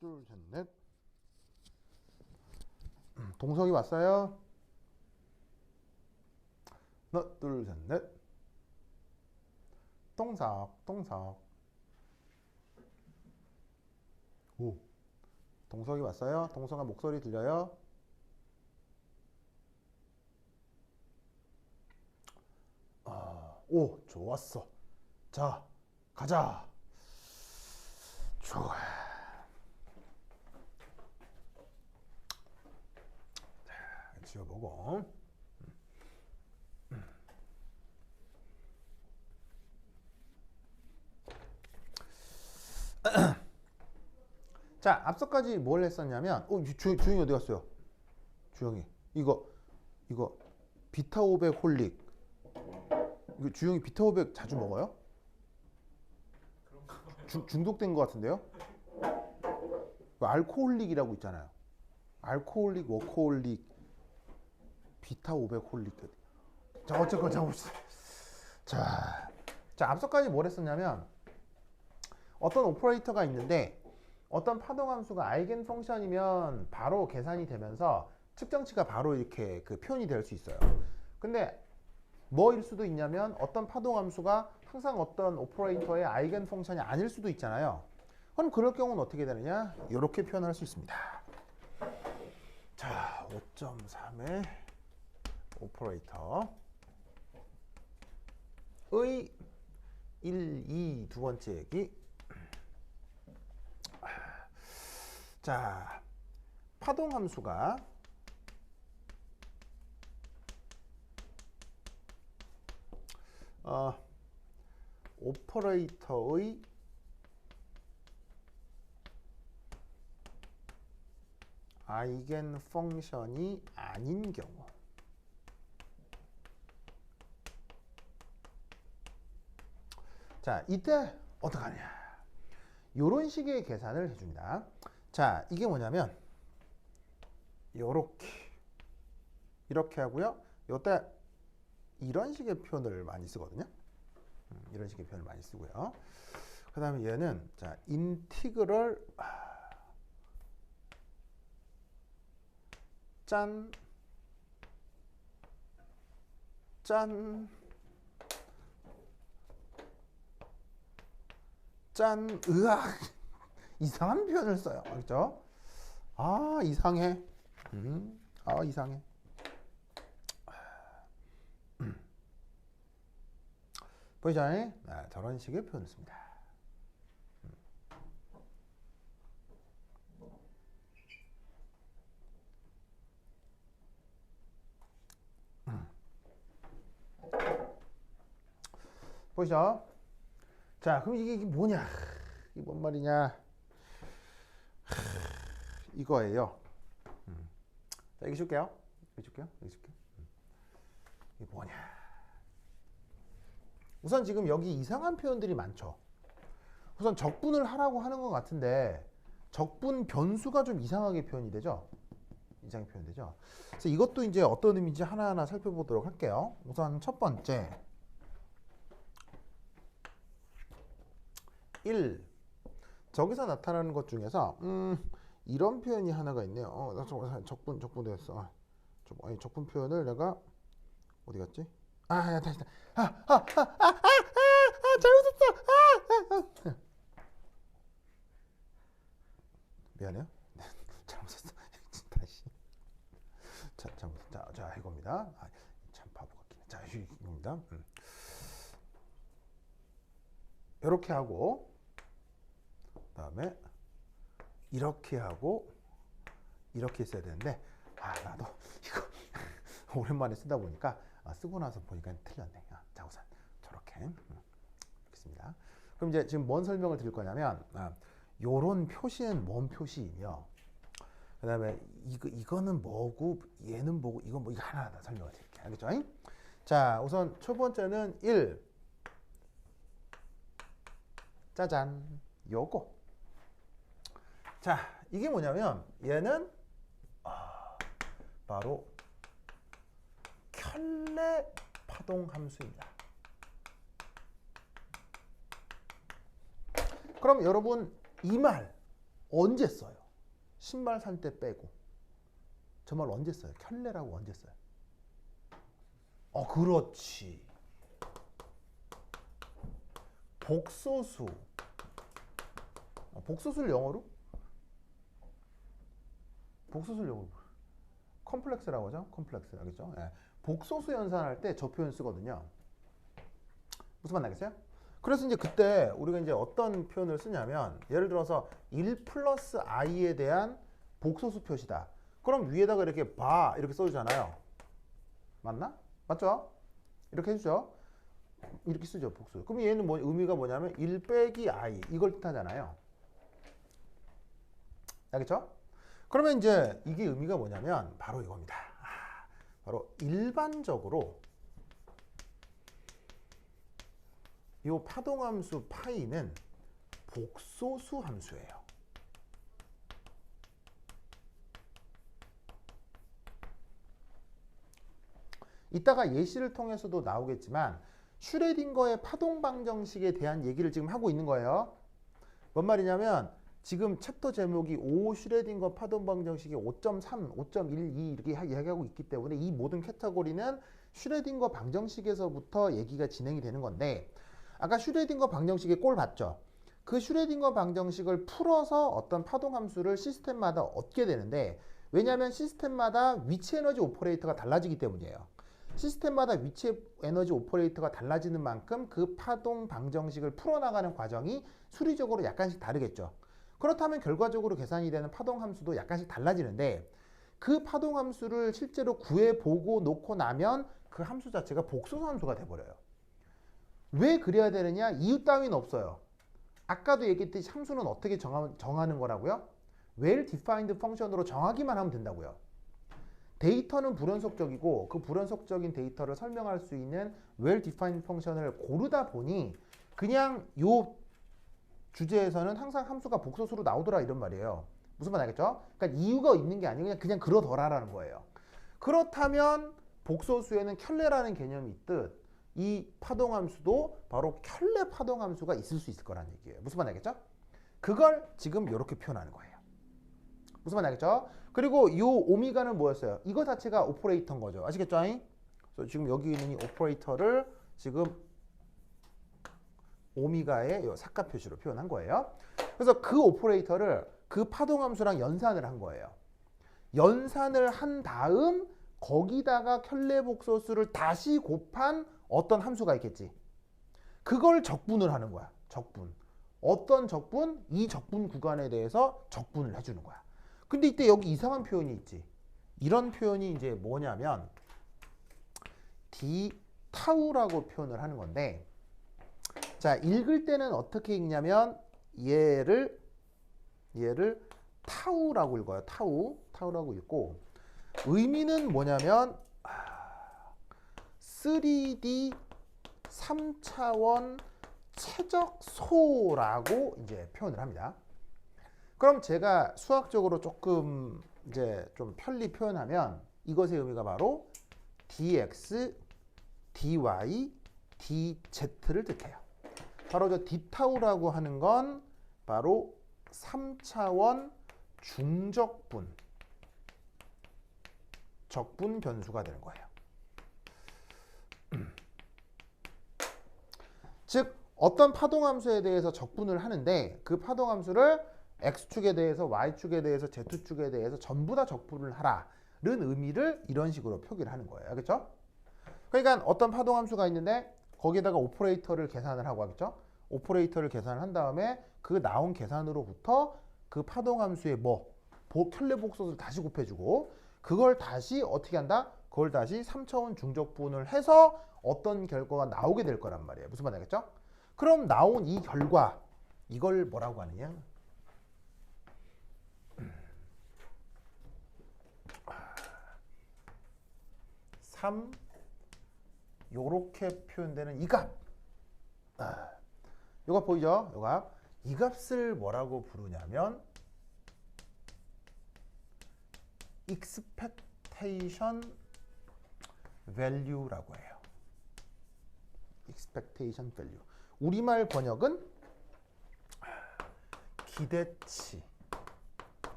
둘, 셋, 넷. 동석이 왔어요? 하나, 둘, 셋, 넷. 동석, 동석. 오. 동석이 왔어요? 동석아 목소리 들려요? 오, 좋았어. 자, 가자. 좋아. 자, 지워보고. 자, 앞서까지 뭘 했었냐면, 주영이 어디 갔어요? 주영이. 이거, 비타 500 홀릭. 이거 주영이 비타 500 자주 먹어요? 중독된 것 같은데요? 알코올릭이라고 있잖아요. 알코올릭, 워코올릭, 비타 500 홀릭. 자, 어쨌건 자 봅시다. 자, 앞서까지 뭘 했었냐면 어떤 오퍼레이터가 있는데 어떤 파동 함수가 아이겐 펑션이면 바로 계산이 되면서 측정치가 바로 이렇게 그 표현이 될 수 있어요. 근데 뭐일 수도 있냐면 어떤 파동 함수가 항상 어떤 오퍼레이터의 아이겐 펑션이 아닐 수도 있잖아요. 그럼 그럴 경우는 어떻게 되느냐? 이렇게 표현할 수 있습니다. 자, 5.3의 오퍼레이터의 1, 2 두 번째 얘기. 자, 파동 함수가 오퍼레이터의 아이겐 펑션이 아닌 경우. 자, 이때 어떡하냐? 이런 식의 계산을 해줍니다. 자, 이게 뭐냐면 이렇게 하고요. 이때 이런 식의 표현을 많이 쓰거든요. 이런 식의 표현을 많이 쓰고요. 그 다음에 얘는 자, 인티그럴 짠 으악 이상한 표현을 써요. 그렇죠? 아, 이상해. 이상해. 보이죠? 저런 식의 표현을 씁니다. 보이죠? 자, 그럼 이게 뭐냐? 이게 뭔 말이냐? 이거예요. 자, 여기 줄게요. 여기 줄게요. 이게 뭐냐? 우선 지금 여기 이상한 표현들이 많죠. 우선 적분을 하라고 하는 것 같은데 적분 변수가 좀 이상하게 표현이 되죠. 이상하게 표현되죠. 그래서 이것도 이제 어떤 의미인지 하나하나 살펴보도록 할게요. 우선 첫 번째 1. 저기서 나타나는 것 중에서 이런 표현이 하나가 있네요. 적분 되었어. 적분 표현을 내가 어디 갔지? 다시. 잘못했어. 미안해요. 잘못했어. 다시. 자, 이겁니다. 참 바보 같긴 해. 자, 이겁니다. 이렇게 하고 그다음에 이렇게 하고 이렇게 써야 되는데 나도 이거 오랜만에 쓰다 보니까 쓰고 나서 보니까 틀렸네. 자, 우선 저렇게 있습니다. 그럼 이제 지금 뭔 설명을 드릴 거냐면 요런 표시는 뭔 표시이며 그다음에 이거는 뭐고 얘는 뭐고 이건 뭐 이거 하나하나 설명을 드릴게요. 알겠죠? 자, 우선 첫 번째는 1. 짜잔. 요거. 자, 이게 뭐냐면 얘는 바로 켤레 파동 함수입니다. 그럼 여러분 이 말 언제 써요? 신발 살 때 빼고. 정말 언제 써요? 켤레라고 언제 써요? 그렇지. 복소수. 복소수를 영어로? 복소수를 영어로. 컴플렉스라고 하죠? 컴플렉스. 알겠죠? 예. 복소수 연산할 때 저 표현 쓰거든요. 무슨 말 나겠어요? 그래서 이제 그때 우리가 이제 어떤 표현을 쓰냐면 예를 들어서 1 플러스 i에 대한 복소수 표시다. 그럼 위에다가 이렇게 봐 이렇게 써주잖아요. 맞나? 맞죠? 이렇게 해주죠. 이렇게 쓰죠, 복수. 그럼 얘는 뭐 의미가 뭐냐면 1 빼기 i 이걸 뜻하잖아요. 알겠죠? 그러면 이제 이게 의미가 뭐냐면 바로 이겁니다. 바로 일반적으로 이 파동함수 파이는 복소수 함수예요. 이따가 예시를 통해서도 나오겠지만 슈레딩거의 파동 방정식에 대한 얘기를 지금 하고 있는 거예요. 뭔 말이냐면 지금 챕터 제목이 5 슈레딩거 파동 방정식이 5.3, 5.12 이렇게 이야기하고 있기 때문에 이 모든 카테고리는 슈레딩거 방정식에서부터 얘기가 진행이 되는 건데 아까 슈레딩거 방정식의 꼴 봤죠? 그 슈레딩거 방정식을 풀어서 어떤 파동 함수를 시스템마다 얻게 되는데 왜냐하면 시스템마다 위치 에너지 오퍼레이터가 달라지기 때문이에요. 시스템마다 위치 에너지 오퍼레이터가 달라지는 만큼 그 파동 방정식을 풀어나가는 과정이 수리적으로 약간씩 다르겠죠. 그렇다면 결과적으로 계산이 되는 파동 함수도 약간씩 달라지는데 그 파동 함수를 실제로 구해보고 놓고 나면 그 함수 자체가 복소수 함수가 돼버려요. 왜 그래야 되느냐? 이유 따위는 없어요. 아까도 얘기했듯이 함수는 어떻게 정하는 거라고요? well-defined 펑션으로 정하기만 하면 된다고요. 데이터는 불연속적이고 그 불연속적인 데이터를 설명할 수 있는 well-defined 펑션을 고르다 보니 그냥 요 주제에서는 항상 함수가 복소수로 나오더라 이런 말이에요. 무슨 말 알겠죠? 그러니까 이유가 있는 게 아니고 그냥 그러더라라는 거예요. 그렇다면 복소수에는 켤레라는 개념이 있듯 이 파동함수도 바로 켤레 파동함수가 있을 수 있을 거라는 얘기예요. 무슨 말 알겠죠? 그걸 지금 이렇게 표현하는 거예요. 무슨 말 알겠죠? 그리고 이 오미가는 뭐였어요? 이거 자체가 오퍼레이터인 거죠. 아시겠죠? 그래서 지금 여기 있는 이 오퍼레이터를 지금 오미가의 삭각 표시로 표현한 거예요. 그래서 그 오퍼레이터를 그 파동함수랑 연산을 한 거예요. 연산을 한 다음 거기다가 켤레 복소수를 다시 곱한 어떤 함수가 있겠지. 그걸 적분을 하는 거야. 적분. 어떤 적분? 이 적분 구간에 대해서 적분을 해주는 거야. 근데 이때 여기 이상한 표현이 있지. 이런 표현이 이제 뭐냐면 d 타우라고 표현을 하는 건데 자, 읽을 때는 어떻게 읽냐면 얘를 타우라고 읽어요. 타우라고 읽고 의미는 뭐냐면 3D 3차원 최적소라고 이제 표현을 합니다. 그럼 제가 수학적으로 조금 이제 좀 편리 표현하면 이것의 의미가 바로 dx, dy, dz를 뜻해요. 바로 저 d타우라고 하는 건 바로 3차원 중적분, 적분 변수가 되는 거예요. 즉 어떤 파동함수에 대해서 적분을 하는데 그 파동함수를 x축에 대해서 y축에 대해서 z축에 대해서 전부 다 적분을 하라는 의미를 이런 식으로 표기를 하는 거예요. 알겠죠? 그러니까 어떤 파동함수가 있는데 거기에다가 오퍼레이터를 계산을 하고 하겠죠? 오퍼레이터를 계산을 한 다음에 그 나온 계산으로부터 그 파동함수의 켤레 복소수를 다시 곱해주고 그걸 다시 어떻게 한다? 그걸 다시 3차원 중적분을 해서 어떤 결과가 나오게 될 거란 말이에요. 무슨 말 알겠죠? 그럼 나온 이 결과 이걸 뭐라고 하느냐? 요렇게 표현되는 이 값. 요 값 보이죠? 요 값. 이 값을 뭐라고 부르냐면 expectation value라고 해요. expectation value. 우리말 번역은 기대치.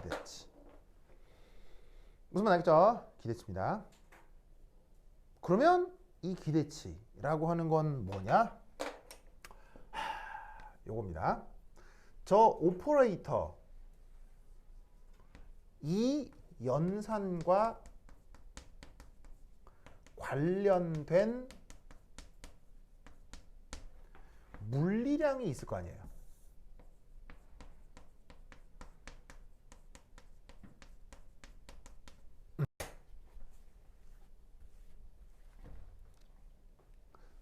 기대치. 무슨 말 알겠죠? 기대치입니다. 그러면 이 기대치라고 하는 건 뭐냐? 요겁니다. 저 오퍼레이터 이 연산과 관련된 물리량이 있을 거 아니에요.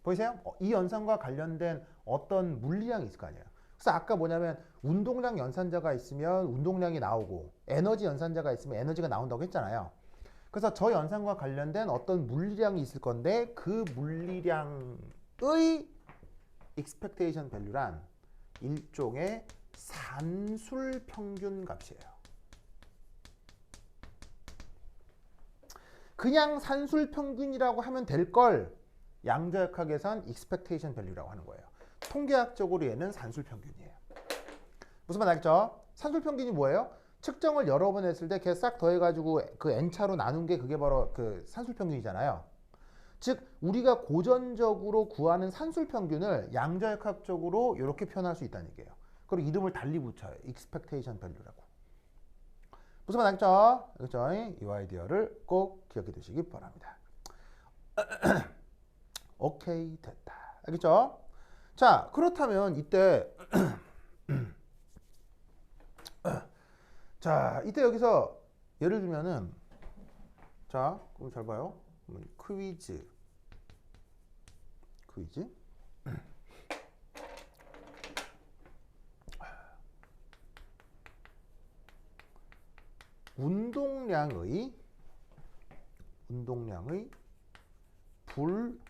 보이세요? 이 연산과 관련된 어떤 물리량이 있을 거 아니에요. 그래서 아까 뭐냐면 운동량 연산자가 있으면 운동량이 나오고 에너지 연산자가 있으면 에너지가 나온다고 했잖아요. 그래서 저 연산과 관련된 어떤 물리량이 있을 건데 그 물리량의 expectation value란 일종의 산술 평균 값이에요. 그냥 산술 평균이라고 하면 될 걸 양자역학 계산 expectation value라고 하는 거예요. 통계학적으로 얘는 산술 평균이에요. 무슨 말 알겠죠? 산술 평균이 뭐예요? 측정을 여러 번 했을 때 걔 싹 더해가지고 그 n차로 나눈 게 그게 바로 그 산술 평균이잖아요. 즉 우리가 고전적으로 구하는 산술 평균을 양자역학적으로 이렇게 표현할 수 있다는 얘기예요. 그리고 이름을 달리 붙여요. expectation value라고. 무슨 말 알겠죠? 그렇죠? 이 아이디어를 꼭 기억해 두시기 바랍니다. 오케이, 됐다. 알겠죠? 자, 그렇다면 이때 자, 이때 여기서 예를 들면은 자, 그럼 잘 봐요. 퀴즈 운동량의 불확실성을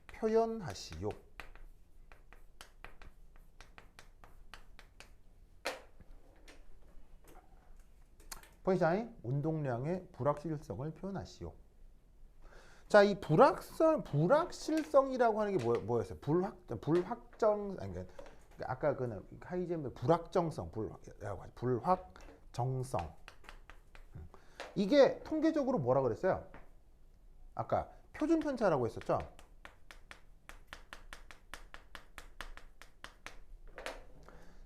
표현하시오. 보이시죠? 운동량의 불확실성을 표현하시오. 자, 이 불확실성이라고 하는 게 뭐였어요? 불확정, 아니, 그러니까 아까 그 하이젠berg 불확정성, 불확정성. 이게 통계적으로 뭐라 그랬어요? 아까 표준 편차라고 했었죠?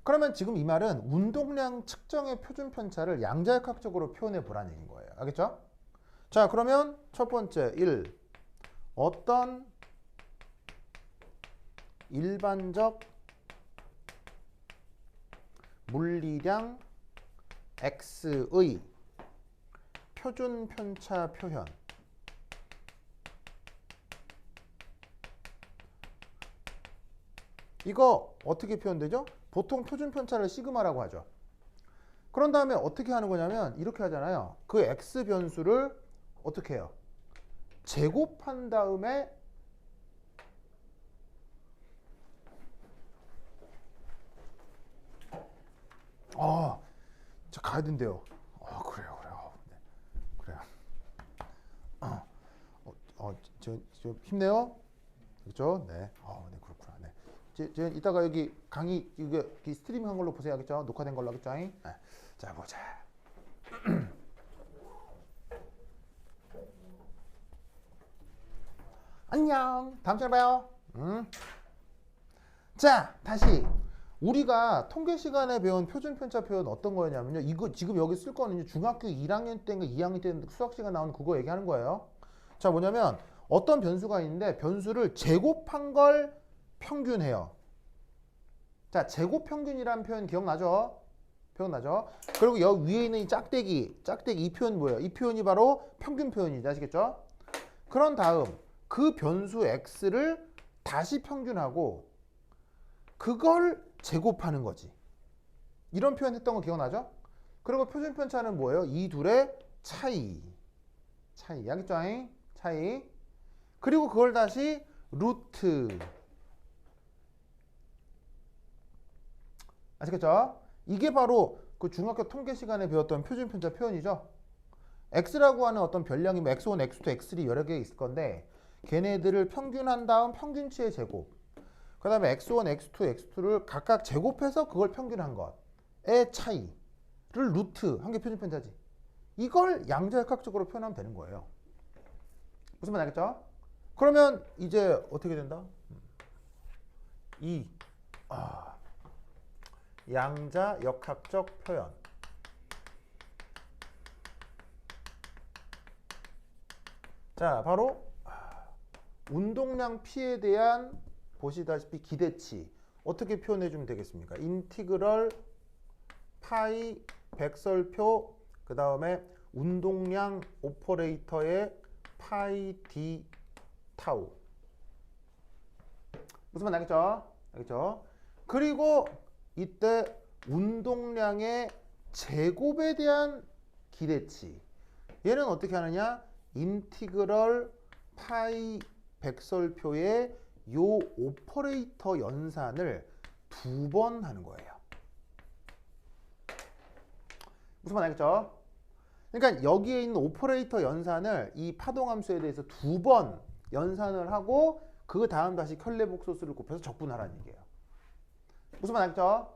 그러면 지금 이 말은 운동량 측정의 표준 편차를 양자역학적으로 표현해 보라는 얘기인 거예요. 알겠죠? 자, 그러면 첫 번째 1. 어떤 일반적 물리량 X의 표준 편차 표현. 이거 어떻게 표현되죠? 보통 표준 편차를 시그마라고 하죠. 그런 다음에 어떻게 하는 거냐면 이렇게 하잖아요. 그 X 변수를 어떻게 해요? 제곱한 다음에 저 가야 된대요. 그래요. 네, 그래요. 저 힘내요. 그렇죠? 네. 네, 그렇구나. 네. 제 이따가 여기 강의 이게 스트리밍 한 걸로 보세요. 알겠죠? 녹화된 걸로 하겠죠? 네. 자, 보자. 안녕. 다음 시간에 봐요. 자, 다시 우리가 통계 시간에 배운 표준 편차 표현 어떤 거였냐면요. 이거 지금 여기 쓸 거는 중학교 1학년 때인가 2학년 때 수학 시간 나오는 그거 얘기하는 거예요. 자, 뭐냐면 어떤 변수가 있는데 변수를 제곱한 걸 평균해요. 자, 제곱 평균이라는 표현 기억나죠? 그리고 여기 위에 있는 이 짝대기 이 표현 뭐예요? 이 표현이 바로 평균 표현이죠. 아시겠죠? 그런 다음 그 변수 x를 다시 평균하고 그걸 제곱하는 거지. 이런 표현 했던 거 기억나죠? 그리고 표준 편차는 뭐예요? 이 둘의 차이. 알겠죠? 차이. 그리고 그걸 다시 루트. 아시겠죠? 이게 바로 그 중학교 통계 시간에 배웠던 표준 편차 표현이죠. x라고 하는 어떤 별량이 x1, x2, x3 여러 개 있을 건데 걔네들을 평균한 다음 평균치의 제곱. 그 다음에 x1, x2, x2를 각각 제곱해서 그걸 평균한 것의 차이를 루트 한 개 표준 편차지. 이걸 양자역학적으로 표현하면 되는 거예요. 무슨 말 알겠죠? 그러면 이제 어떻게 된다? 양자역학적 표현. 자, 바로 운동량 P에 대한 보시다시피 기대치 어떻게 표현해 주면 되겠습니까? 인티그럴 파이 백설표 그 다음에 운동량 오퍼레이터의 파이 d 타우. 무슨 말 알겠죠? 알겠죠? 그리고 이때 운동량의 제곱에 대한 기대치. 얘는 어떻게 하느냐? 인티그럴 파이 백설표의 요 오퍼레이터 연산을 2번 하는 거예요. 무슨 말 알겠죠? 그러니까 여기에 있는 오퍼레이터 연산을 이 파동함수에 대해서 2번 연산을 하고 그 다음 다시 켤레복소수를 곱해서 적분하라는 얘기예요. 무슨 말 알겠죠?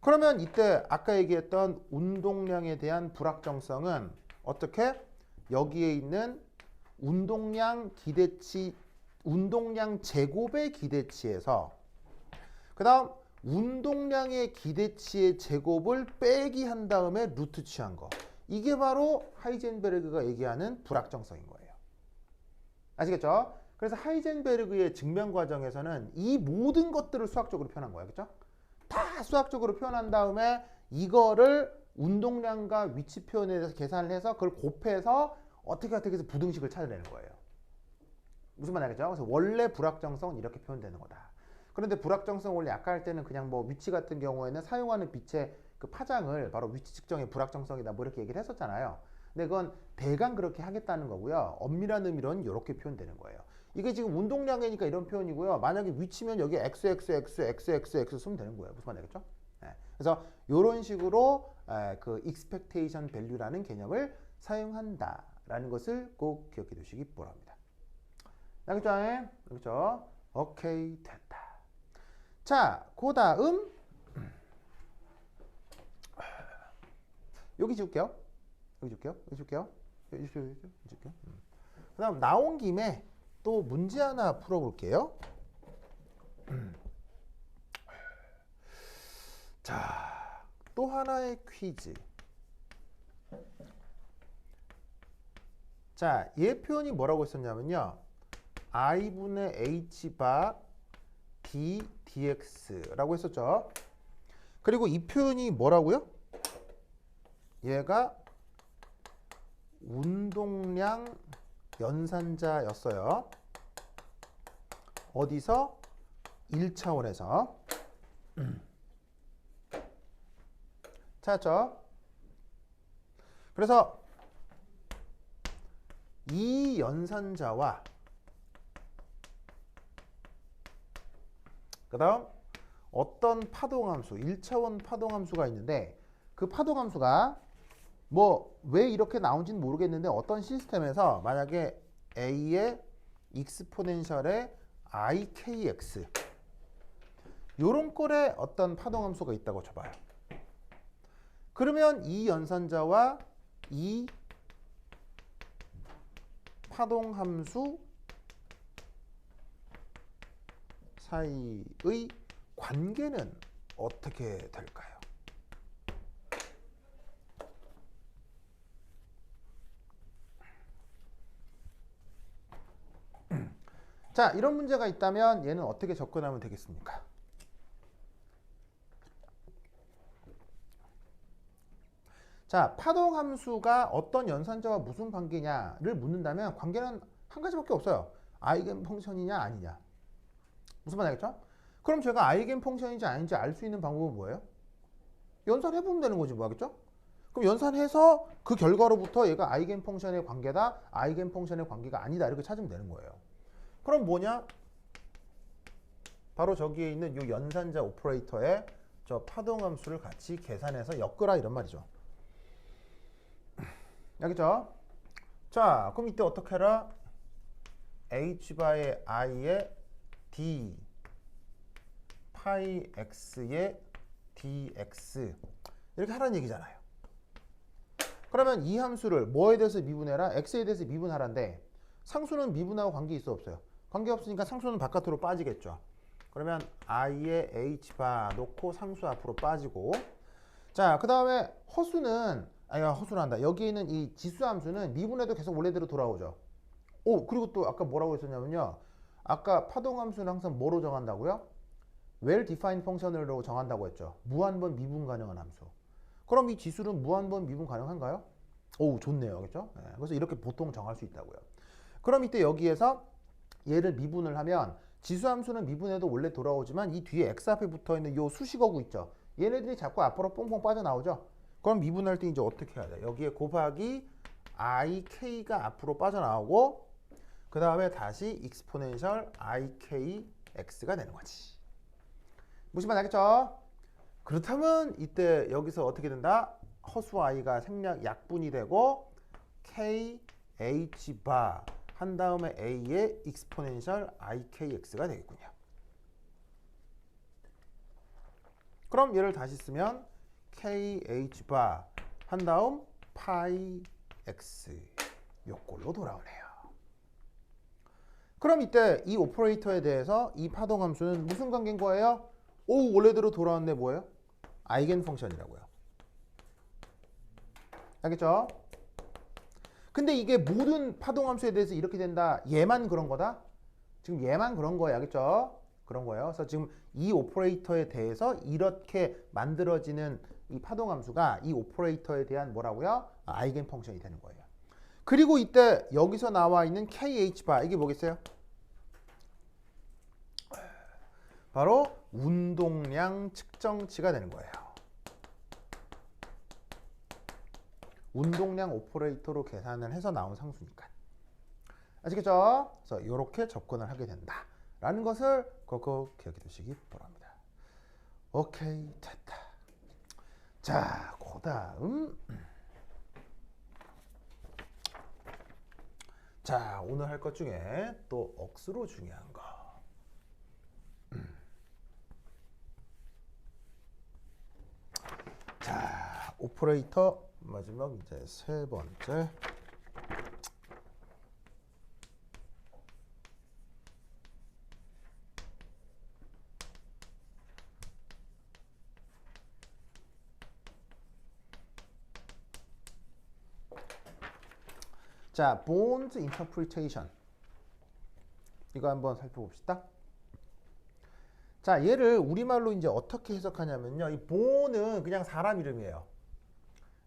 그러면 이때 아까 얘기했던 운동량에 대한 불확정성은 어떻게? 여기에 있는 운동량 기대치, 운동량 제곱의 기대치에서 그 다음 운동량의 기대치의 제곱을 빼기 한 다음에 루트 취한 거. 이게 바로 하이젠베르그가 얘기하는 불확정성인 거예요. 아시겠죠? 그래서 하이젠베르그의 증명 과정에서는 이 모든 것들을 수학적으로 표현한 거예요. 그렇죠? 다 수학적으로 표현한 다음에 이거를 운동량과 위치 표현에 대해서 계산을 해서 그걸 곱해서 어떻게 해서 부등식을 찾아내는 거예요. 무슨 말 알겠죠? 그래서 원래 불확정성은 이렇게 표현되는 거다. 그런데 불확정성 원래 아까 할 때는 그냥 뭐 위치 같은 경우에는 사용하는 빛의 그 파장을 바로 위치 측정의 불확정성이다 뭐 이렇게 얘기를 했었잖아요. 근데 그건 대강 그렇게 하겠다는 거고요. 엄밀한 의미로는 이렇게 표현되는 거예요. 이게 지금 운동량이니까 이런 표현이고요. 만약에 위치면 여기 x 쓰면 되는 거예요. 무슨 말 알겠죠? 네. 그래서 이런 식으로 그 expectation value라는 개념을 사용한다라는 것을 꼭 기억해 두시기 바랍니다. 알겠죠? 그렇죠? 오케이, 됐다. 자, 그 다음 여기 줄게요. 그 다음 나온 김에 또 문제 하나 풀어볼게요. 자, 또 하나의 퀴즈. 자, 얘 표현이 뭐라고 했었냐면요. i분의 h바 d dx라고 했었죠. 그리고 이 표현이 뭐라고요? 얘가 운동량 연산자였어요. 어디서? 1차원에서. 찾았죠? 그래서 이 연산자와 그 다음 어떤 파동함수, 1차원 파동함수가 있는데 그 파동함수가 뭐 왜 이렇게 나온지는 모르겠는데 어떤 시스템에서 만약에 a의 익스포넨셜의 ikx 요런 꼴의 어떤 파동함수가 있다고 쳐봐요. 그러면 이 연산자와 이 파동함수 사이의 관계는 어떻게 될까요? 자, 이런 문제가 있다면 얘는 어떻게 접근하면 되겠습니까? 자, 파동함수가 어떤 연산자와 무슨 관계냐를 묻는다면 관계는 한 가지밖에 없어요. 아이겐 펑션이냐 아니냐. 무슨 말 알겠죠? 그럼 제가 아이겐 펑션인지 아닌지 알 수 있는 방법은 뭐예요? 연산해보면 되는 거지, 뭐 하겠죠? 그럼 연산해서 그 결과로부터 얘가 아이겐 펑션의 관계다, 아이겐 펑션의 관계가 아니다 이렇게 찾으면 되는 거예요. 그럼 뭐냐? 바로 저기에 있는 이 연산자 오퍼레이터의 저 파동함수를 같이 계산해서 엮으라 이런 말이죠. 알겠죠? 자, 그럼 이때 어떻게 해라? h바의 i의 d 파이 x의 dx 이렇게 하라는 얘기잖아요. 그러면 이 함수를 뭐에 대해서 미분해라? x에 대해서 미분하라인데 상수는 미분하고 관계 있어 없어요? 관계 없으니까 상수는 바깥으로 빠지겠죠. 그러면 i의 h바 놓고 상수 앞으로 빠지고, 자, 그 다음에 허수는 허수란다. 여기 있는 이 지수 함수는 미분해도 계속 원래대로 돌아오죠. 오, 그리고 또 아까 뭐라고 했었냐면요, 아까 파동 함수는 항상 뭐로 정한다고요? well defined function으로 정한다고 했죠. 무한번 미분 가능한 함수. 그럼 이 지수는 무한번 미분 가능한가요? 오, 좋네요. 그렇죠? 네, 그래서 이렇게 보통 정할 수 있다고요. 그럼 이때 여기에서 얘를 미분을 하면 지수 함수는 미분해도 원래 돌아오지만 이 뒤에 x 앞에 붙어 있는 요 수식어구 있죠. 얘네들이 자꾸 앞으로 뽕뽕 빠져나오죠. 그럼 미분할 때 이제 어떻게 해야 돼? 여기에 곱하기 ik가 앞으로 빠져나오고, 그 다음에 다시 익스포넨셜 ikx가 되는 거지. 무슨 말 알겠죠? 그렇다면 이때 여기서 어떻게 된다? 허수 i가 생략 약분이 되고 kh 바 한 다음에 a의 익스포넨셜 ikx가 되겠군요. 그럼 얘를 다시 쓰면 kh 바 한 다음 파이 x 요꼴로 돌아오네요. 그럼 이때 이 오퍼레이터에 대해서 이 파동 함수는 무슨 관계인 거예요? 오, 원래대로 돌아왔네. 뭐예요? 아이겐 펑션이라고요. 알겠죠? 근데 이게 모든 파동 함수에 대해서 이렇게 된다. 얘만 그런 거다? 지금 얘만 그런 거예요. 알겠죠? 그런 거예요. 그래서 지금 이 오퍼레이터에 대해서 이렇게 만들어지는 이 파동 함수가 이 오퍼레이터에 대한 뭐라고요? 아이겐 펑션이 되는 거예요. 그리고 이때 여기서 나와 있는 kh 바 이게 뭐겠어요? 바로 운동량 측정치가 되는 거예요. 운동량 오퍼레이터로 계산을 해서 나온 상수니까. 아시겠죠? 그래서 이렇게 접근을 하게 된다라는 것을 꼭 기억해 두시기 바랍니다. 오케이, 됐다. 자, 그 다음. 자, 오늘 할 것 중에 또 억수로 중요한 거. 자, 오퍼레이터 마지막 이제 세 번째. 자, Bond's interpretation. 이거 한번 살펴봅시다. 자, 얘를 우리말로 이제 어떻게 해석하냐면요. 이 Bond은 그냥 사람 이름이에요.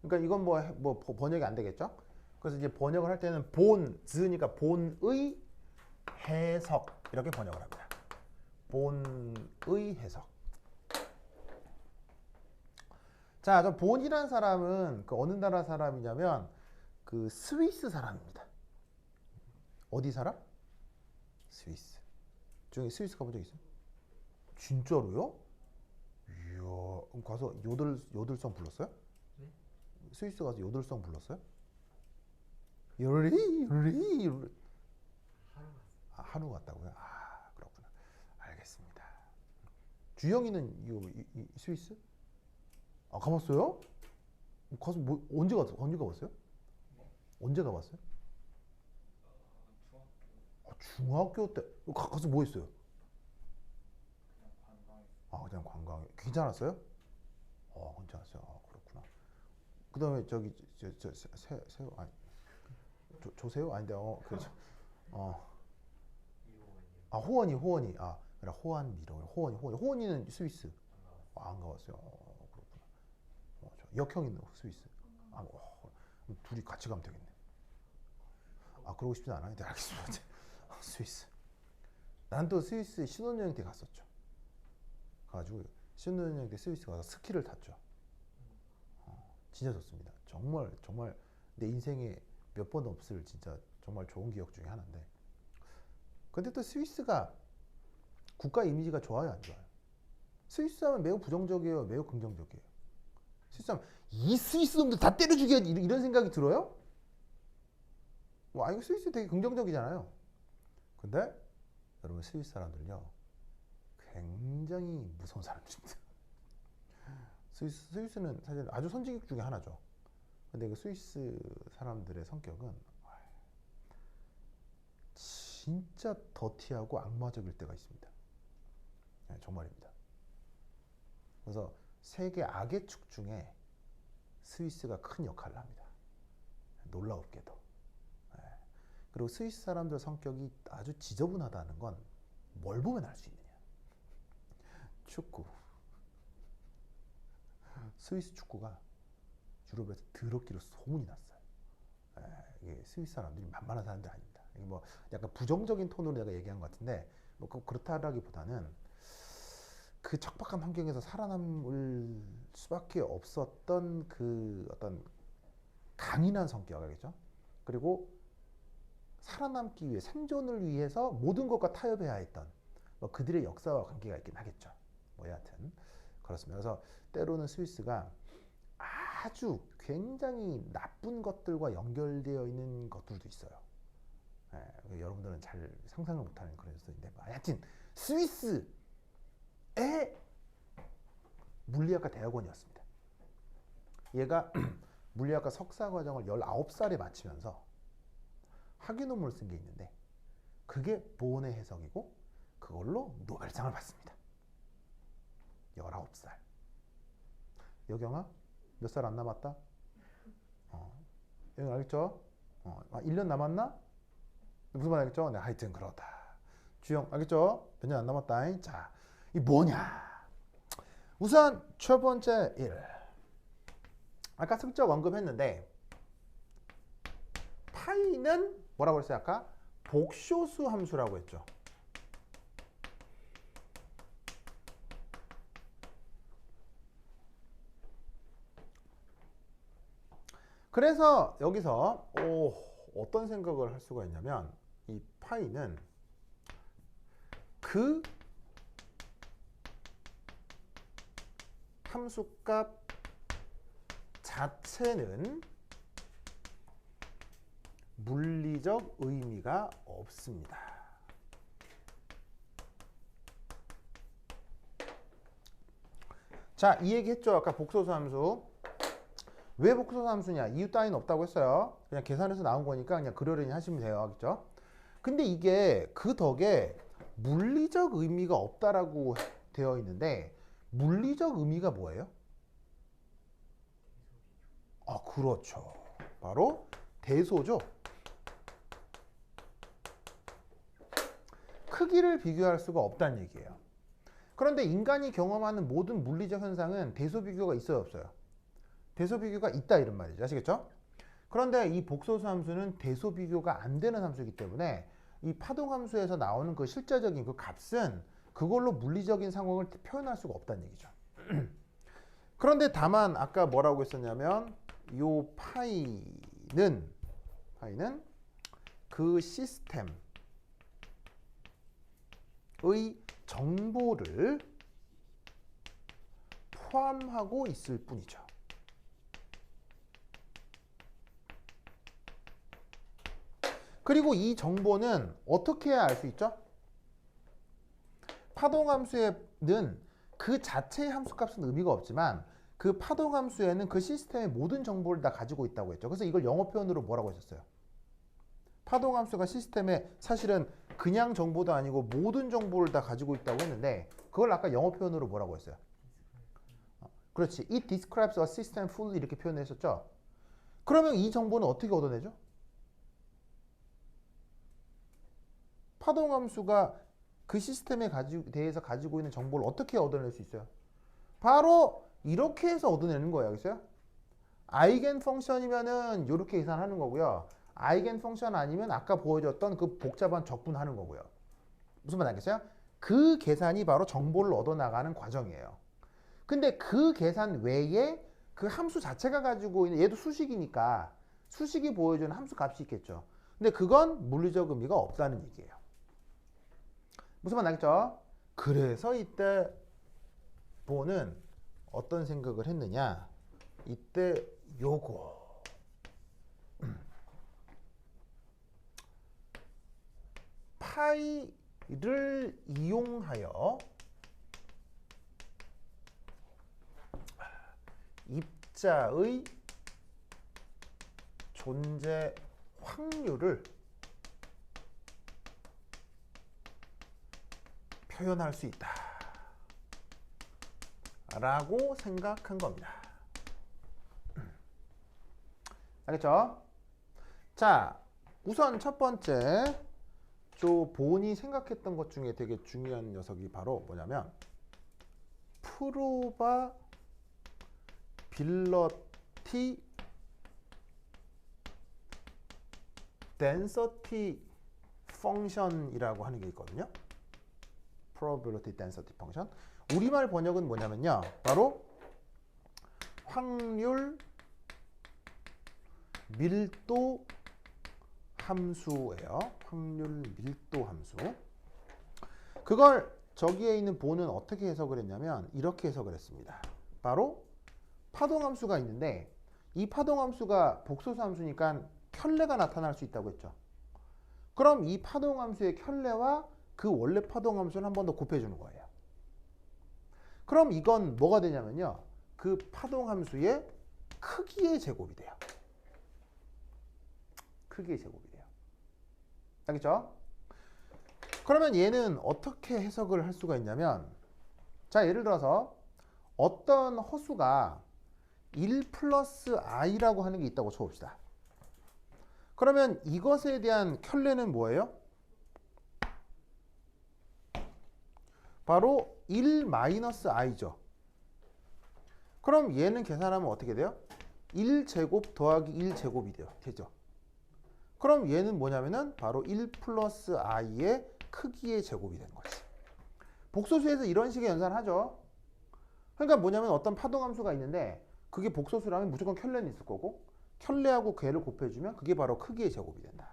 그러니까 이건 뭐 번역이 안 되겠죠? 그래서 이제 번역을 할 때는 Bonds니까 본의 해석 이렇게 번역을 합니다. 본의 해석. 자, 저 본이라는 사람은 그 어느 나라 사람이냐면 그 스위스 사람입니다. 어디 사람? 스위스. 중에 스위스 가본 적 있어요? 진짜로요? 이야, 그럼 가서 요들송 불렀어요? 네? 스위스 가서 요들송 불렀어요? 요리. 한우 갔다고요? 아, 그렇구나. 알겠습니다. 주영이는 이 스위스? 아, 가봤어요? 가서 뭐 언제 가봤어요? 언제 가봤어요? 중학교 때 가서 뭐 했어요? 아, 그냥 관광. 괜찮았어요? 괜찮았어요. 그렇구나. 그다음에 저기 새우 아니 조새우 아닌데 그렇죠. 호원이 그래 호안미로 호원이는 스위스. 안 가봤어요. 그렇구나. 역형인 스위스. 둘이 같이 가면 되겠네. 그러고 싶진 않아요. 네, 알겠습니다. 스위스. 난 또 스위스 신혼여행 때 갔었죠. 가지고 신혼여행 때 스위스 가서 스키를 탔죠. 진짜 좋습니다. 정말 내 인생에 몇 번 없을 진짜 정말 좋은 기억 중에 하나인데. 근데 또 스위스가 국가 이미지가 좋아요, 안 좋아요? 스위스 하면 매우 부정적이에요, 매우 긍정적이에요? 스위스 하면 이 스위스 놈들 다 때려 죽여야지 이런 생각이 들어요? 이거 스위스 되게 긍정적이잖아요. 근데 여러분 스위스 사람들요 굉장히 무서운 사람들입니다. 스위스는 사실 아주 선진국 중에 하나죠. 근데 그 스위스 사람들의 성격은 진짜 더티하고 악마적일 때가 있습니다. 네, 정말입니다. 그래서 세계 악의 축 중에 스위스가 큰 역할을 합니다. 놀라웠게도. 네. 그리고 스위스 사람들 성격이 아주 지저분하다는 건 뭘 보면 알 수 있느냐. 축구. 스위스 축구가 유럽에서 더럽기로 소문이 났어요. 이게 스위스 사람들이 만만한 사람들이 아닙니다. 이게 뭐 약간 부정적인 톤으로 내가 얘기한 것 같은데 뭐 그렇다라기보다는 그 척박한 환경에서 살아남을 수밖에 없었던 그 어떤 강인한 성격, 알겠죠? 그리고 살아남기 위해 생존을 위해서 모든 것과 타협해야 했던 뭐 그들의 역사와 관계가 있긴 하겠죠. 뭐 여하튼 그렇습니다. 그래서 때로는 스위스가 아주 굉장히 나쁜 것들과 연결되어 있는 것들도 있어요. 여러분들은 잘 상상을 못하는 그런 소리인데, 하여튼 스위스의 물리학과 대학원이었습니다. 얘가 물리학과 석사 과정을 19살에 마치면서 학위 논문을 쓴 게 있는데 그게 보온의 해석이고 그걸로 노벨상을 받습니다. 19살. 여경아, 몇 살 안 남았다? 여경 알겠죠? 1년 남았나? 무슨 말 알겠죠? 네, 하여튼 그렇다. 주영 알겠죠? 몇 년 안 남았다. 자, 이 뭐냐? 우선 첫 번째 일. 아까 슬쩍 언급했는데 파이는 뭐라고 했어요? 아까 복소수 함수라고 했죠. 그래서 여기서 어떤 생각을 할 수가 있냐면 이 파이는 그 함수값 자체는 물리적 의미가 없습니다. 자, 이 얘기 했죠. 아까 복소수 함수. 왜 복소수 함수냐? 이유 따위는 없다고 했어요. 그냥 계산해서 나온 거니까 그냥 그러려니 하시면 돼요. 알겠죠? 근데 이게 그 덕에 물리적 의미가 없다라고 되어 있는데 물리적 의미가 뭐예요? 그렇죠. 바로 대소죠. 크기를 비교할 수가 없다는 얘기예요. 그런데 인간이 경험하는 모든 물리적 현상은 대소 비교가 있어요, 없어요? 대소 비교가 있다 이런 말이죠. 아시겠죠? 그런데 이 복소수 함수는 대소 비교가 안 되는 함수이기 때문에 이 파동 함수에서 나오는 그 실제적인 그 값은 그걸로 물리적인 상황을 표현할 수가 없다는 얘기죠. 그런데 다만 아까 뭐라고 했었냐면 요 파이는 그 시스템의 정보를 포함하고 있을 뿐이죠. 그리고 이 정보는 어떻게 해야 알 수 있죠? 파동함수에는 그 자체의 함수값은 의미가 없지만 그 파동함수에는 그 시스템의 모든 정보를 다 가지고 있다고 했죠. 그래서 이걸 영어 표현으로 뭐라고 하셨어요? 파동함수가 시스템에 사실은 그냥 정보도 아니고 모든 정보를 다 가지고 있다고 했는데 그걸 아까 영어 표현으로 뭐라고 했어요? 그렇지. It describes a system fully 이렇게 표현했었죠. 그러면 이 정보는 어떻게 얻어내죠? 파동함수가 그 시스템에 대해서 가지고 있는 정보를 어떻게 얻어낼 수 있어요? 바로 이렇게 해서 얻어내는 거예요. 알겠어요? 아이겐 펑션이면은 이렇게 계산하는 거고요. 아이겐 펑션 아니면 아까 보여줬던 그 복잡한 적분하는 거고요. 무슨 말 알겠어요? 그 계산이 바로 정보를 얻어나가는 과정이에요. 근데 그 계산 외에 그 함수 자체가 가지고 있는 얘도 수식이니까 수식이 보여주는 함수 값이 있겠죠. 근데 그건 물리적 의미가 없다는 얘기예요. 무슨 말 알겠죠? 그래서 이때 보는 어떤 생각을 했느냐? 이때 요거 파이를 이용하여 입자의 존재 확률을 표현할 수 있다 라고 생각한 겁니다. 알겠죠? 자, 우선 첫 번째 조 본이 생각했던 것 중에 되게 중요한 녀석이 바로 뭐냐면 probability density function이라고 하는 게 있거든요. probability density function. 우리말 번역은 뭐냐면요. 바로 확률 밀도 함수예요. 확률 밀도 함수. 그걸 저기에 있는 본은 어떻게 해석을 했냐면 이렇게 해석을 했습니다. 바로 파동 함수가 있는데 이 파동 함수가 복소수 함수니까 켤레가 나타날 수 있다고 했죠. 그럼 이 파동 함수의 켤레와 그 원래 파동 함수를 한 번 더 곱해주는 거예요. 그럼 이건 뭐가 되냐면요. 그 파동 함수의 크기의 제곱이 돼요. 크기의 제곱이 돼요. 알겠죠? 그러면 얘는 어떻게 해석을 할 수가 있냐면 자, 예를 들어서 어떤 허수가 1 플러스 i라고 하는 게 있다고 쳐봅시다. 그러면 이것에 대한 켤레는 뭐예요? 바로 1 마이너스 i죠. 그럼 얘는 계산하면 어떻게 돼요? 1제곱 더하기 1제곱이 되죠. 그럼 얘는 뭐냐면은 바로 1 플러스 i의 크기의 제곱이 되는 거지. 복소수에서 이런 식의 연산을 하죠. 그러니까 뭐냐면 어떤 파동함수가 있는데 그게 복소수라면 무조건 켤레는 있을 거고 켤레하고 걔를 곱해주면 그게 바로 크기의 제곱이 된다.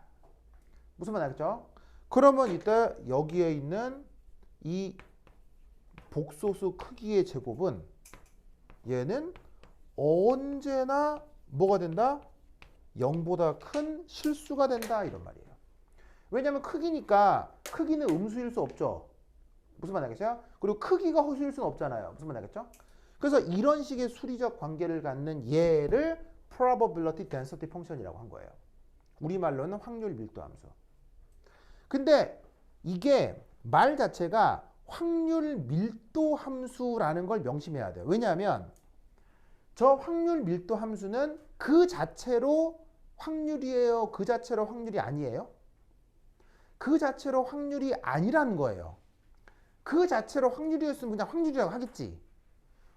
무슨 말 알겠죠? 그러면 이때 여기에 있는 이 복소수 크기의 제곱은 얘는 언제나 뭐가 된다? 0보다 큰 실수가 된다 이런 말이에요. 왜냐하면 크기니까 크기는 음수일 수 없죠. 무슨 말 알겠어요? 그리고 크기가 허수일 수는 없잖아요. 무슨 말 알겠죠? 그래서 이런 식의 수리적 관계를 갖는 얘를 probability density function이라고 한 거예요. 우리말로는 확률 밀도 함수. 근데 이게 말 자체가 확률 밀도 함수라는 걸 명심해야 돼요. 왜냐하면 저 확률 밀도 함수는 그 자체로 확률이에요? 그 자체로 확률이 아니에요? 그 자체로 확률이 아니라는 거예요. 그 자체로 확률이었으면 그냥 확률이라고 하겠지.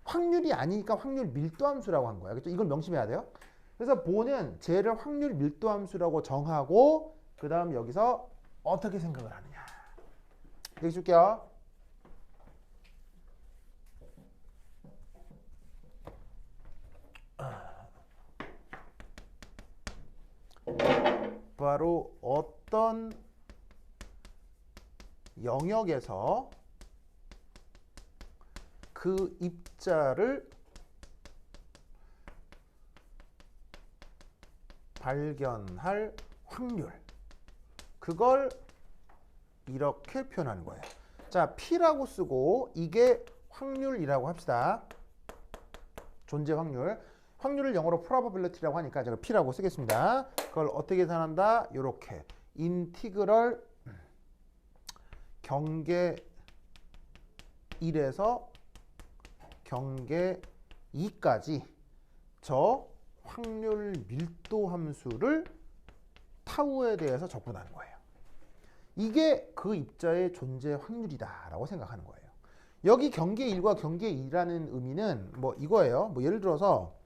확률이 아니니까 확률 밀도 함수라고 한 거예요. 이걸 명심해야 돼요. 그래서 보는 쟤를 확률 밀도 함수라고 정하고 그 다음 여기서 어떻게 생각을 하느냐. 얘기해 줄게요. 바로 어떤 영역에서 그 입자를 발견할 확률, 그걸 이렇게 표현하는 거예요. 자, P라고 쓰고 이게 확률이라고 합시다. 존재 확률. 확률을 영어로 probability라고 하니까 제가 P라고 쓰겠습니다. 그걸 어떻게 계산한다? 이렇게 인티그럴 경계 1에서 경계 2까지 저 확률 밀도 함수를 타우에 대해서 적분하는 거예요. 이게 그 입자의 존재 확률이다 라고 생각하는 거예요. 여기 경계 1과 경계 2라는 의미는 뭐 이거예요. 뭐 예를 들어서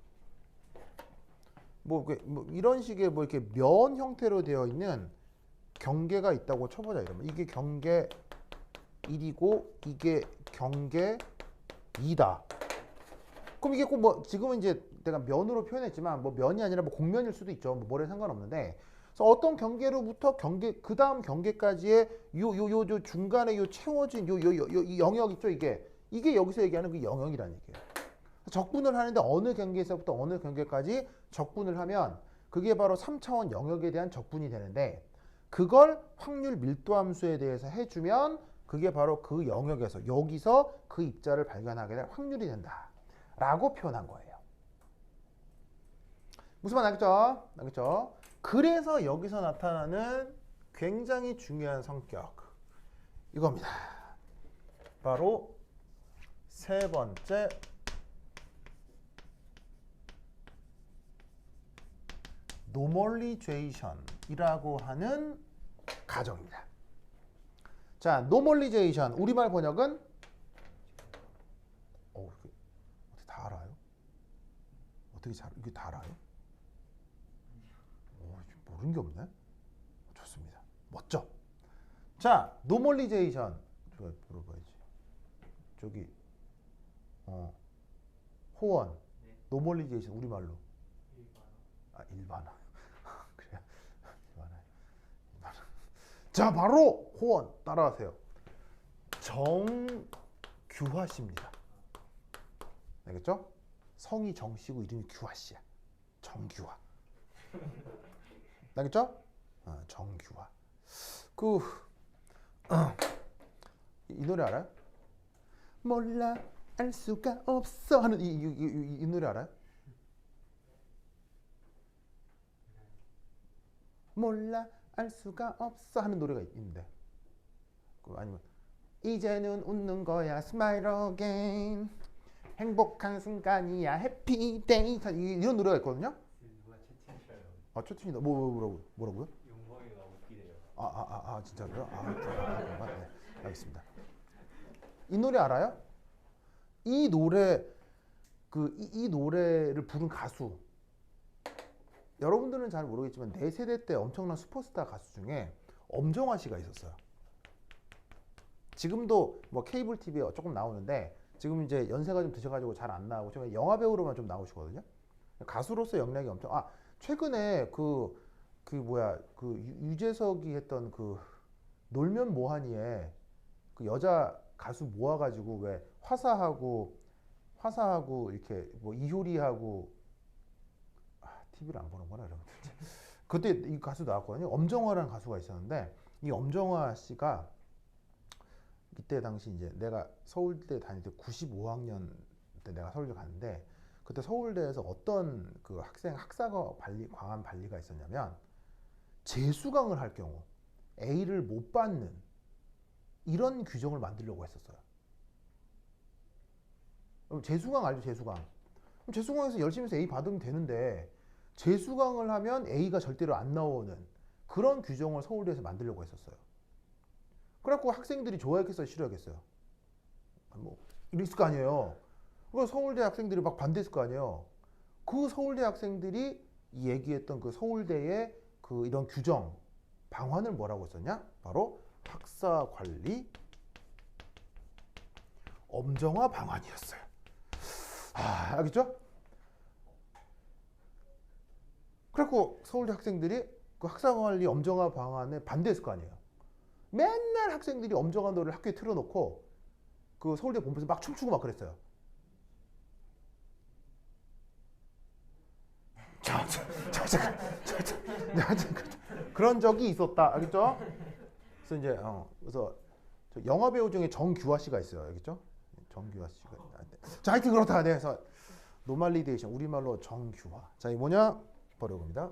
뭐 이런 식의 뭐 이렇게 면 형태로 되어 있는 경계가 있다고 쳐보자. 이러면 이게 경계 1이고 이게 경계 2다. 그럼 이게 꼭 뭐 지금은 이제 내가 면으로 표현했지만 뭐 면이 아니라 뭐 곡면일 수도 있죠. 뭐 뭐래 상관없는데. 그래서 어떤 경계로부터 경계 그 다음 경계까지의 요 중간에 요 채워진 요 영역 있죠. 이게 여기서 얘기하는 그 영역이라는 얘기예요. 적분을 하는데 어느 경계에서부터 어느 경계까지 적분을 하면 그게 바로 3차원 영역에 대한 적분이 되는데 그걸 확률 밀도 함수에 대해서 해주면 그게 바로 그 영역에서 여기서 그 입자를 발견하게 될 확률이 된다 라고 표현한 거예요. 무슨 말 알겠죠? 알겠죠? 그래서 여기서 나타나는 굉장히 중요한 성격 이겁니다. 바로 세 번째 노멀리제이션이라고 하는 가정입니다. 자, 노멀리제이션 우리말 번역은 어떻게 다 알아요? 어떻게 이게 다 알아요? 모르는 게 없네. 좋습니다. 멋져. 자, 노멀리제이션 물어봐야지. 저기 호원 네. 노멀리제이션 우리말로 일반어. 일반어. 그래요? 일반어. 자, 바로 호원 따라하세요. 정규화씨입니다. 알겠죠? 성이 정씨고 이름이 규화씨야. 정규화. 알겠죠? 정규화. 이 노래 알아요? 몰라 알 수가 없어 하는 이 노래 알아요? 몰라 알 수가 없어 하는 노래가 있는데 아니면 이제는 웃는 거야 스마일 어게인 행복한 순간이야 해피데이 이런 노래가 있거든요. 누가 채팅쳐요? 채팅이다. 뭐라고요? 용범이가 웃기대요. 진짜로요? 네, 알겠습니다. 이 노래 알아요? 이 노래 이 노래를 부른 가수 여러분들은 잘 모르겠지만 내 세대 때 엄청난 슈퍼스타 가수 중에 엄정화 씨가 있었어요. 지금도 뭐 케이블 TV에 조금 나오는데 지금 이제 연세가 좀 드셔가지고 잘 안 나오고 좀 영화 배우로만 좀 나오시거든요. 가수로서 역량이 엄청 최근에 유재석이 했던 놀면 뭐하니에 그 여자 가수 모아가지고 왜 화사하고 이렇게 뭐 이효리하고 TV를 안 보는구나 여러분들. 그때 이 가수 나왔거든요. 엄정화라는 가수가 있었는데 이 엄정화 씨가 이때 당시 이제 내가 서울대 다닐 때 95학년 때 내가 서울대 갔는데 그때 서울대에서 어떤 그 학사가 광한 관리가 있었냐면 재수강을 할 경우 A를 못 받는 이런 규정을 만들려고 했었어요. 재수강 알죠? 재수강. 그럼 재수강에서 열심히 해서 A 받으면 되는데 재수강을 하면 A가 절대로 안 나오는 그런 규정을 서울대에서 만들려고 했었어요. 그래갖고 학생들이 좋아했겠어요? 싫어했겠어요? 뭐 이랬을 거 아니에요. 그래서 서울대 학생들이 막 반대했을 거 아니에요. 그 서울대 학생들이 얘기했던 그 서울대의 이런 규정 방안을 뭐라고 했었냐? 바로 학사관리 엄정화 방안이었어요. 알겠죠? 그래갖고 서울대 학생들이 그 학사관리 엄정화 방안에 반대했을 거 아니에요. 맨날 학생들이 엄정화 노래를 학교에 틀어놓고 그 서울대 본부에서 막 춤추고 막 그랬어요. 그런 적이 있었다. 알겠죠? 그래서 이제 그래서 영화 배우 중에 정규화 씨가 있어요. 알겠죠? 정규화 씨가. 자, 하여튼 그렇다. 네, 그래서 노멀리제이션 우리말로 정규화. 자, 이 뭐냐? 바로 이겁니다.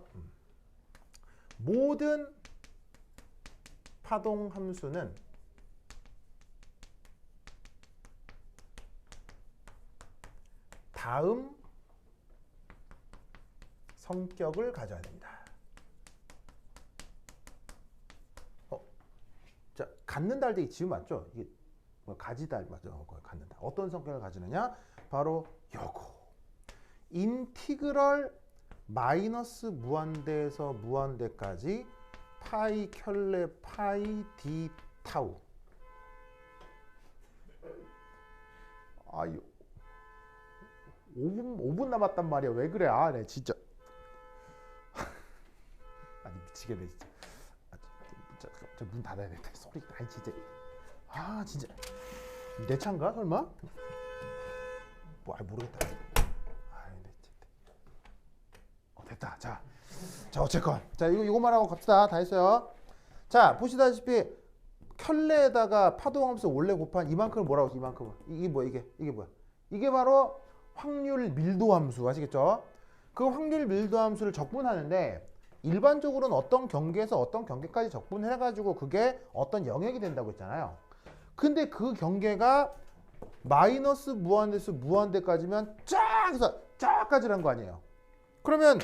모든 파동 함수는 다음 성격을 가져야 됩니다. 자, 갖는다 할 때 지금 맞죠? 이게 가지다 맞죠? 갖는다. 어떤 성격을 가지느냐? 바로 요거. 인티그럴 마이너스 무한대에서 무한대까지 파이 켤레 파이 d 타우. 5분 남았단 말이야. 왜 그래? 네, 진짜. 아니, 미치겠네, 진짜. 저 문 닫아야 돼. 소리, 진짜. 진짜. 내 차인가? 설마? 모르겠다. 네, 됐다. 자, 어쨌건. 자, 이거만 하고 갑시다. 다 했어요. 자, 보시다시피 켤레에다가 파동함수 원래 곱한 이만큼을 뭐라고 했어? 이만큼을. 이게 뭐야? 이게 뭐야? 이게 바로 확률 밀도 함수. 아시겠죠? 그 확률 밀도 함수를 적분하는데 일반적으로는 어떤 경계에서 어떤 경계까지 적분해가지고 그게 어떤 영역이 된다고 했잖아요. 근데 그 경계가 마이너스 무한대에서 무한대까지면 쫙 해서 쫙까지란 거 아니에요. 그러면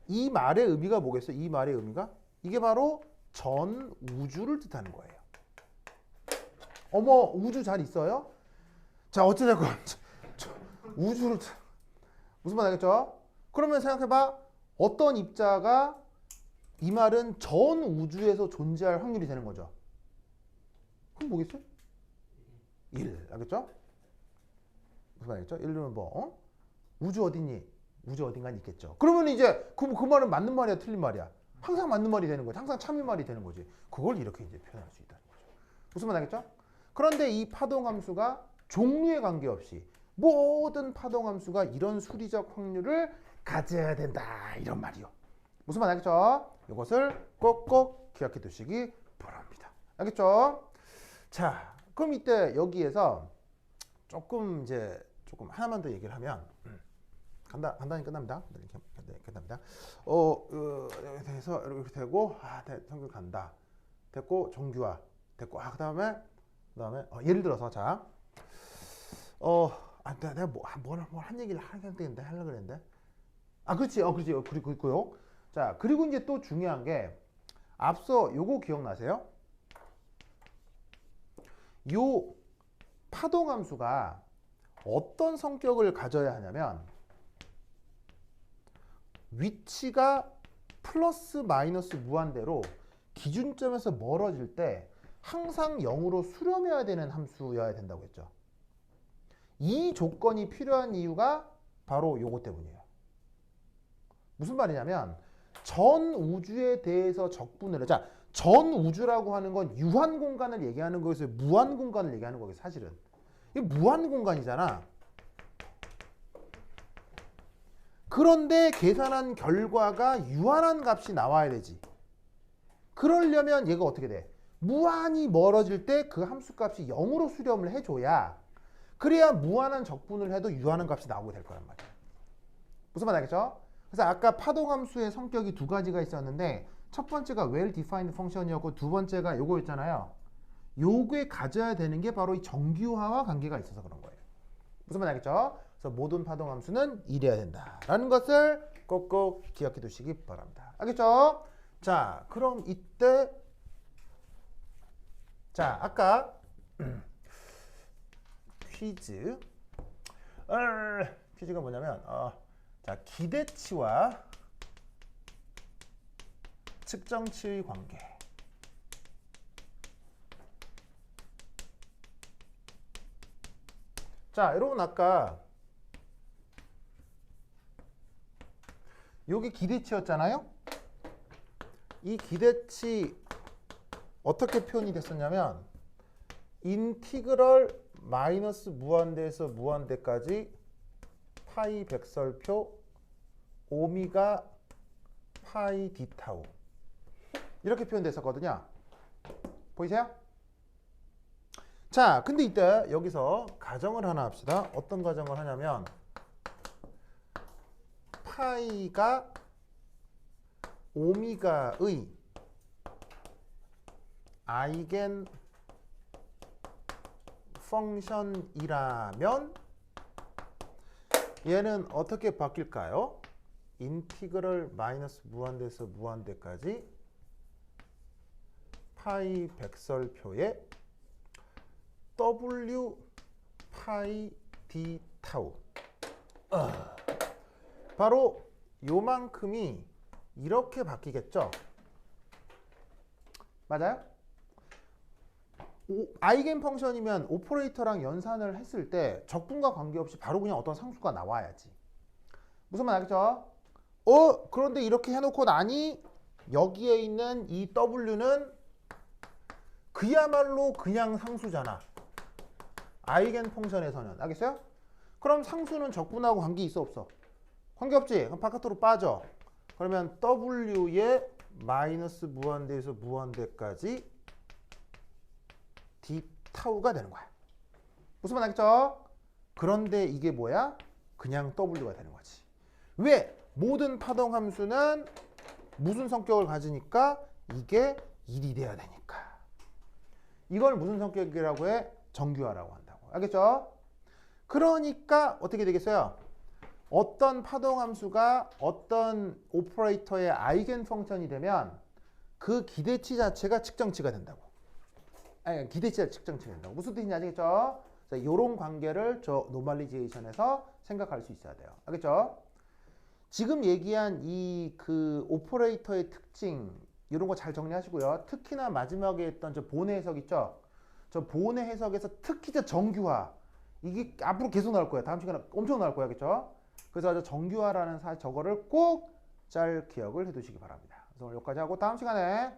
이 말의 의미가 뭐겠어요? 이 말의 의미가 이게 바로 전 우주를 뜻하는 거예요. 어머, 우주 잘 있어요? 자, 어찌됐건 우주를 무슨 말 알겠죠? 그러면 생각해봐. 어떤 입자가 이 말은 전 우주에서 존재할 확률이 되는 거죠. 그럼 뭐겠어요? 1. 알겠죠? 무슨 말이겠죠? 1은 뭐 우주 어디니? 우주 어딘가 있겠죠. 그러면 이제 그 말은 맞는 말이야, 틀린 말이야? 항상 맞는 말이 되는 거지. 항상 참인 말이 되는 거지. 그걸 이렇게 이제 표현할 수 있다는 거죠. 무슨 말 알겠죠? 그런데 이 파동함수가 종류에 관계없이 모든 파동함수가 이런 수리적 확률을 가져야 된다. 이런 말이요. 무슨 말 알겠죠? 이것을 꼭꼭 기억해 두시기 바랍니다. 알겠죠? 자, 그럼 이때 여기에서 조금 하나만 더 얘기를 하면 간단히 끝납니다. 끝납니다. 이렇게 해서 이렇게 되고 성격 간다. 됐고 정규화 됐고 그다음에 예를 들어서 자 내가 뭘 한 얘기를 하려고 그랬는데 그렇지 그리고 있고요. 자, 그리고 이제 또 중요한 게 앞서 요거 기억나세요? 요 파동함수가 어떤 성격을 가져야 하냐면 위치가 플러스 마이너스 무한대로 기준점에서 멀어질 때 항상 0으로 수렴해야 되는 함수여야 된다고 했죠. 이 조건이 필요한 이유가 바로 요거 때문이에요. 무슨 말이냐면 전 우주에 대해서 적분을 해. 자, 전 우주라고 하는 건 유한 공간을 얘기하는 거에서 무한 공간을 얘기하는 거예요, 사실은. 이게 무한 공간이잖아. 그런데 계산한 결과가 유한한 값이 나와야 되지. 그러려면 얘가 어떻게 돼? 무한히 멀어질 때 그 함수 값이 0으로 수렴을 해줘야 그래야 무한한 적분을 해도 유한한 값이 나오게 될 거란 말이야. 무슨 말 알겠죠? 그래서 아까 파동함수의 성격이 두 가지가 있었는데 첫 번째가 well-defined function이었고 두 번째가 요거였잖아요. 요게 가져야 되는 게 바로 이 정규화와 관계가 있어서 그런 거예요. 무슨 말 알겠죠? 그래서 모든 파동함수는 이래야 된다라는 것을 꼭꼭 기억해 두시기 바랍니다. 알겠죠? 자, 그럼 이때 자, 아까 퀴즈가 뭐냐면 자, 기대치와 측정치의 관계. 자, 여러분 아까 여기 기대치였잖아요. 이 기대치 어떻게 표현이 됐었냐면 인티그럴 마이너스 무한대에서 무한대까지 파이 백설표 오미가 파이 d 타우 이렇게 표현됐었거든요. 보이세요? 자, 근데 이때 여기서 가정을 하나 합시다. 어떤 가정을 하냐면 파이가 오미가의 아이겐 펑션이라면 얘는 어떻게 바뀔까요? 인티그럴 마이너스 무한대에서 무한대까지 파이 백설표에 W 파이 D 타우 바로 요만큼이 이렇게 바뀌겠죠? 맞아요? 아이겐 펑션이면 오퍼레이터랑 연산을 했을 때 적분과 관계없이 바로 그냥 어떤 상수가 나와야지. 무슨 말 알겠죠? 그런데 이렇게 해놓고 나니 여기에 있는 이 W는 그야말로 그냥 상수잖아. 아이겐 펑션에서는. 알겠어요? 그럼 상수는 적분하고 관계 있어 없어? 관계없지? 그럼 바깥으로 빠져. 그러면 W의 마이너스 무한대에서 무한대까지 D 타우가 되는 거야. 무슨 말 알겠죠? 그런데 이게 뭐야? 그냥 W가 되는 거지. 왜? 모든 파동 함수는 무슨 성격을 가지니까 이게 1이 돼야 되니까. 이걸 무슨 성격이라고 해? 정규화라고 한다고. 알겠죠? 그러니까 어떻게 되겠어요? 어떤 파동 함수가 어떤 오퍼레이터의 아이겐 펑션이 되면 그 기대치 자체가 측정치가 된다고. 아니, 기대치가 측정치가 된다고. 무슨 뜻인지 아시겠죠? 자, 이런 관계를 저 노멀리제이션에서 생각할 수 있어야 돼요. 알겠죠? 지금 얘기한 이 그 오퍼레이터의 특징 이런 거 잘 정리하시고요. 특히나 마지막에 했던 저 본의 해석 있죠? 저 본의 해석에서 특히 저 정규화 이게 앞으로 계속 나올 거예요. 다음 시간에 엄청 나올 거예요. 알겠죠? 그래서 저 정규화라는 저거를 꼭 잘 기억을 해두시기 바랍니다. 그래서 오늘 여기까지 하고 다음 시간에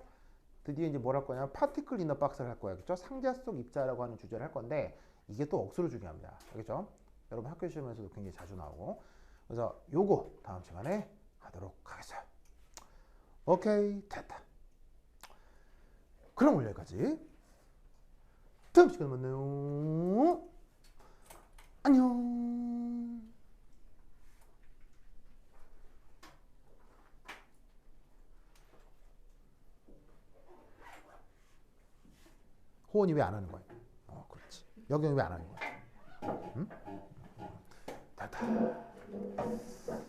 드디어 이제 뭘 할 거냐? 파티클 이너 박스를 할 거예요. 그렇죠? 상자 속 입자라고 하는 주제를 할 건데 이게 또 억수로 중요합니다. 알겠죠? 여러분 학교 시험에서도 굉장히 자주 나오고 그래서 요거 다음 시간에 하도록 하겠어요. 오케이, 됐다. 그럼 오늘 여기까지. 다음 시간에 만나요. 안녕. 호원이 왜 안 하는 거야? 그렇지. 여경이 왜 안 하는 거야? 응? 됐다.